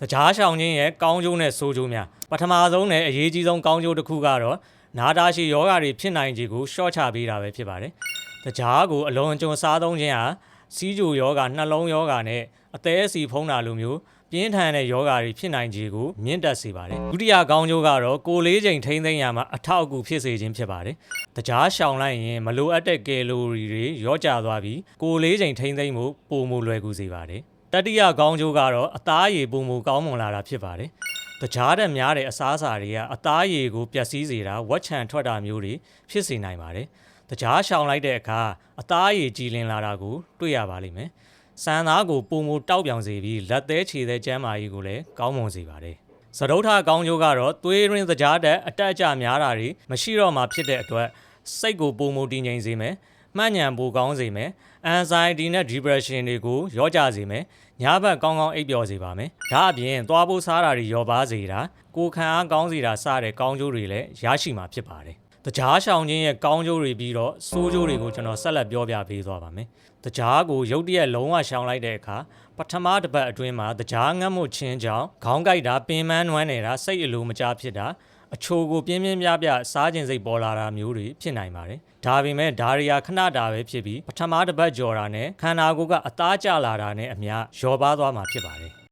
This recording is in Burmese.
တကြားရှောင်းခြင်းရဲ့ကောင်းကျိုးနဲ့ဆိုးကျိုးများပထမဆုံးနဲ့အရေးကြီးဆုံးကောင်းကျိုးတစ်ခုကတော့နာတာရှည်ယောဂါတွေဖြစ်နိုင်ခြေကိုရှော့ချပေးတာပဲဖြစ်ပါတယ်။တကြားကိုအလွန်အကျွံစားသုံးခြင်းဟာစီးကျိုယောဂါနှလုံးယောဂါနဲ့အသေးအစီဖုံးတာလိုမျိုးပြင်းထန်တဲ့ယောဂါတွေဖြစ်နိုင်ခြေကိုမြင့်တက်စေပါတယ်။ဒုတိယကောင်းကျိုးကတော့ကိုယ်လေးချိန်ထိန်းသိမ်းရမှာအထောက်အကူဖြစ်စေခြင်းဖြစ်ပါတယ်။တကြားရှောင်လိုက်ရင်မလိုအပ်တဲ့ကယ်လိုရီတွေရော့ကျသွားပြီးကိုယ်လေးချိန်ထိန်းသိမ်းမှုပိုမိုလွယ်ကူစေပါတယ်။တတိယကောင်းကျိုးကတော့အသားရည်ပိုမိုကောင်းမွန်လာတာဖြစ်ပါတယ်။တကြားတဲ့များတဲ့အစားအစာတွေကအသားရည်ကိုပျက်စီးစေတာဝက်ချံထွက်တာမျိုးတွေဖြစ်စေနိုင်ပါတယ်။တကြားရှောင်လိုက်တဲ့အခါအသားရည်ကြည်လင်လာတာကိုတွေ့ရပါလိမ့်မယ်။စံသားကိုပိုမိုတောက်ပြောင်စေပြီးလက်သေးခြေသေးကျန်းမာရေးကိုလည်းကောင်းမွန်စေပါတယ်။စတုထကောင်းကျိုးကတော့သွေးရင်းတကြားတဲ့အတက်အကျများတာတွေမရှိတော့မှဖြစ်တဲ့အတွက်စိတ်ကိုပိုမိုတည်ငြိမ်စေမယ်။မှန်ညံပိုကောင်းစေမယ်။ anxiety နဲ့ depression တွေကိုရောကျစေမယ်။ညဘက်ကောင်းကောင်းအိပ်ပျော်စေပါမယ်။ဒါအပြင်သွားဖို့စားတာတွေရောပါစေတာကိုခံအားကောင်းစေတာစတဲ့ကောင်းကျိုးတွေလည်းရရှိမှာဖြစ်ပါတယ်။တကြားရှောင်ခြင်းရဲ့ကောင်းကျိုးတွေပြီးတော့ဆိုးကျိုးတွေကိုကျွန်တော်ဆက်လက်ပြောပြပေးသွားပါမယ်။တကြားကိုရုတ်တရက်လုံးဝရှောင်လိုက်တဲ့အခါပထမတစ်ပတ်အတွင်းမှာတကြားငတ်မှုခြင်းကြောင့်ခေါင်းကိုက်တာပင်ပန်းနွမ်းနေတာစိတ်အလိုမကျဖြစ်တာအချိုကိုပြင်းပြင်းပြပြစားခြင်းစိတ်ပေါ်လာတာမျိုးတွေဖြစ်နိုင်ပါတယ်။ဒါပေမဲ့ဒါရီယာခဏတာပဲဖြစ်ပြီးပထမတစ်ပတ်ကြော်တာနဲ့ခန္ဓာကိုယ်ကအသားကျလာတာနဲ့အမျှလျော့ပါသွားမှာဖြစ်ပါတယ်။